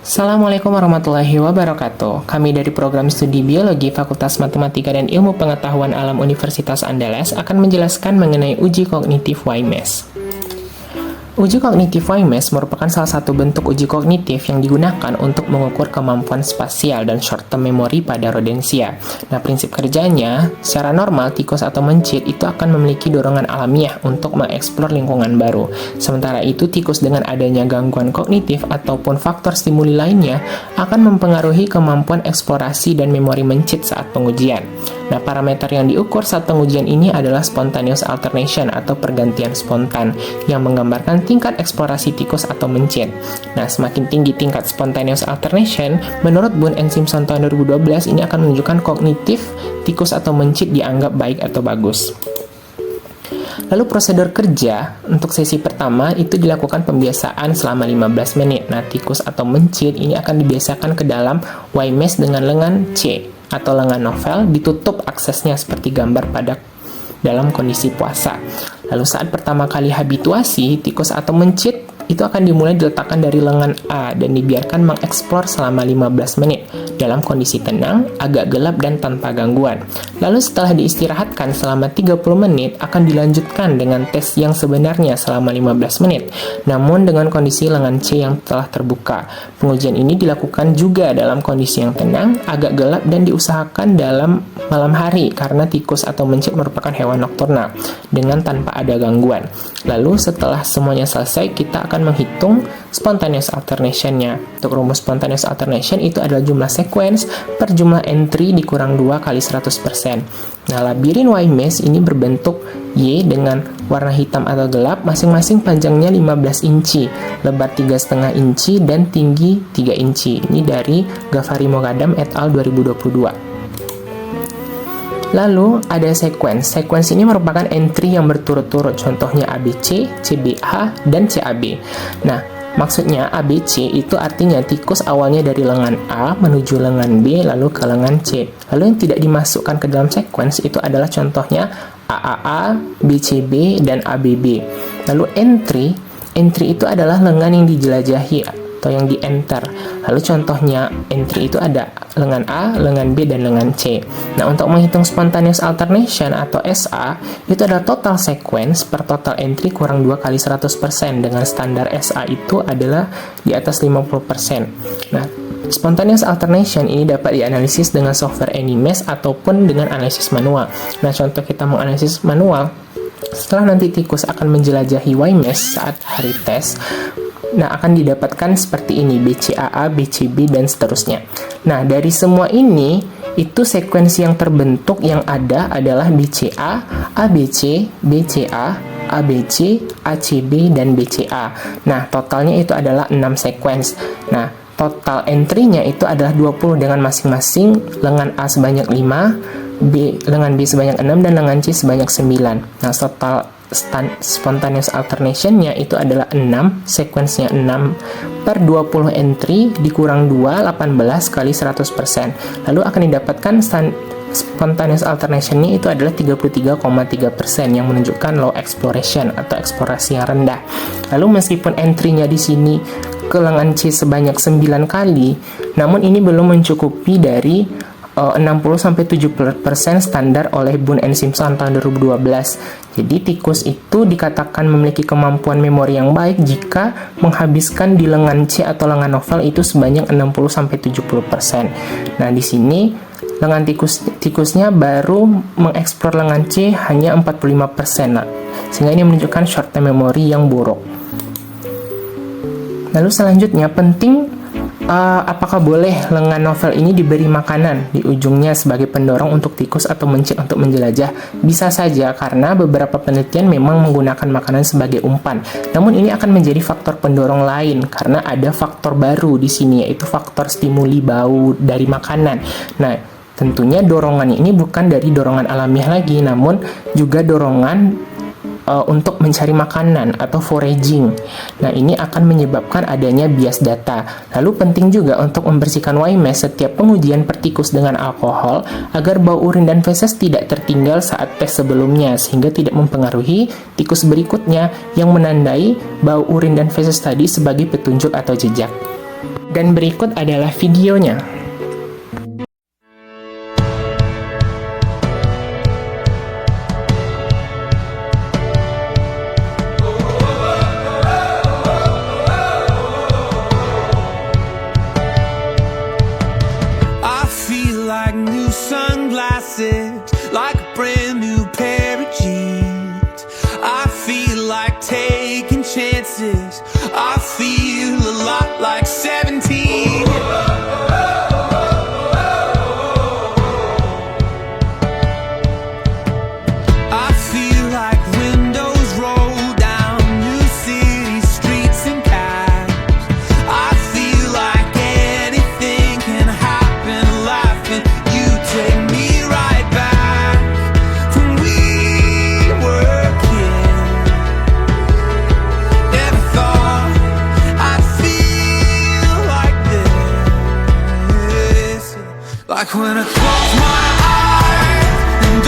Assalamualaikum warahmatullahi wabarakatuh. Kami dari program studi biologi Fakultas Matematika dan Ilmu Pengetahuan Alam Universitas Andalas akan menjelaskan mengenai uji kognitif WIMES. Uji kognitif WIMES merupakan salah satu bentuk uji kognitif yang digunakan untuk mengukur kemampuan spasial dan short-term memory pada rodensia. Nah, prinsip kerjanya, secara normal tikus atau mencit itu akan memiliki dorongan alamiah untuk mengeksplor lingkungan baru. Sementara itu, tikus dengan adanya gangguan kognitif ataupun faktor stimuli lainnya akan mempengaruhi kemampuan eksplorasi dan memori mencit saat pengujian. Nah, parameter yang diukur saat pengujian ini adalah spontaneous alternation atau pergantian spontan yang menggambarkan tingkat eksplorasi tikus atau mencit. Nah, semakin tinggi tingkat spontaneous alternation, menurut Boone and Simpson tahun 2012 ini akan menunjukkan kognitif tikus atau mencit dianggap baik atau bagus. Lalu prosedur kerja untuk sesi pertama itu dilakukan pembiasaan selama 15 menit. Nah, tikus atau mencit ini akan dibiasakan ke dalam WIMES dengan lengan C atau lengan novel ditutup aksesnya seperti gambar pada dalam kondisi puasa. Lalu saat pertama kali habituasi, tikus atau mencit itu akan dimulai diletakkan dari lengan A dan dibiarkan mengeksplor selama 15 menit dalam kondisi tenang, agak gelap dan tanpa gangguan. Lalu setelah diistirahatkan selama 30 menit akan dilanjutkan dengan tes yang sebenarnya selama 15 menit, namun dengan kondisi lengan C yang telah terbuka. Pengujian ini dilakukan juga dalam kondisi yang tenang, agak gelap dan diusahakan dalam malam hari karena tikus atau mencit merupakan hewan nokturnal dengan tanpa ada gangguan. Lalu setelah semuanya selesai, kita akan menghitung spontaneous alternation-nya. Untuk rumus spontaneous alternation itu adalah jumlah sequence per jumlah entry dikurang 2 kali 100%. Nah, labirin WIMES ini berbentuk Y dengan warna hitam atau gelap, masing-masing panjangnya 15 inci, lebar 3,5 inci, dan tinggi 3 inci. Ini dari Ghaffari Moghadam et al. 2022. Lalu ada sequence. Sequence ini merupakan entry yang berturut-turut, contohnya ABC, CBH, dan CAB. Nah, maksudnya ABC itu artinya tikus awalnya dari lengan A menuju lengan B lalu ke lengan C. Lalu yang tidak dimasukkan ke dalam sequence itu adalah contohnya AAA, BCB, dan ABB. Lalu entry itu adalah lengan yang dijelajahi atau yang di-enter. Lalu contohnya entry itu ada lengan A, lengan B, dan lengan C. Nah, untuk menghitung spontaneous alternation atau SA, itu adalah total sequence per total entry kurang 2 kali 100% dengan standar SA itu adalah di atas 50%. Nah, spontaneous alternation ini dapat dianalisis dengan software Animes ataupun dengan analisis manual. Nah, contoh kita menganalisis manual, setelah nanti tikus akan menjelajahi WIMES saat hari tes, nah, akan didapatkan seperti ini, BCAA, BCB, dan seterusnya. Nah, dari semua ini, itu sekuensi yang terbentuk yang ada adalah BCA, ABC, BCA, ABC, ACB, dan BCA. Nah, totalnya itu adalah 6 sekuens. Nah, total entry-nya itu adalah 20 dengan masing-masing lengan A sebanyak 5, lengan B sebanyak 6, dan lengan C sebanyak 9. Nah, total spontaneous alternation-nya itu adalah 6, sequence-nya 6 per 20 entry dikurang 2, 18 kali 100%. Lalu akan didapatkan spontaneous alternation-nya itu adalah 33,3% yang menunjukkan low exploration atau eksplorasi yang rendah. Lalu meskipun entry-nya di sini ke lengan C sebanyak 9 kali, namun ini belum mencukupi dari 60-70% standar oleh Boone and Simpson tahun 2012. Jadi tikus itu dikatakan memiliki kemampuan memori yang baik jika menghabiskan di lengan C atau lengan novel itu sebanyak 60-70%. Nah, di sini lengan tikusnya baru mengeksplor lengan C hanya 45%. Nah, sehingga ini menunjukkan short term memory yang buruk. Lalu selanjutnya penting apakah boleh lengan novel ini diberi makanan di ujungnya sebagai pendorong untuk tikus atau mencit untuk menjelajah? Bisa saja, karena beberapa penelitian memang menggunakan makanan sebagai umpan. Namun ini akan menjadi faktor pendorong lain karena ada faktor baru di sini, yaitu faktor stimuli bau dari makanan. Nah, tentunya dorongan ini bukan dari dorongan alamiah lagi, namun juga dorongan untuk mencari makanan atau foraging. Nah, ini akan menyebabkan adanya bias data. Lalu penting juga untuk membersihkan WIMES setiap pengujian per tikus dengan alkohol agar bau urin dan feses tidak tertinggal saat tes sebelumnya, sehingga tidak mempengaruhi tikus berikutnya yang menandai bau urin dan feses tadi sebagai petunjuk atau jejak. Dan berikut adalah videonya. I feel like new sunglasses, like a brand new pair of jeans. I feel like taking chances. I feel a lot like 17. I feel like windows roll down new city streets and cabs. I feel like anything can happen, laughing. You take me right back when we were kids. Never thought I'd feel like this. Like when I close my eyes and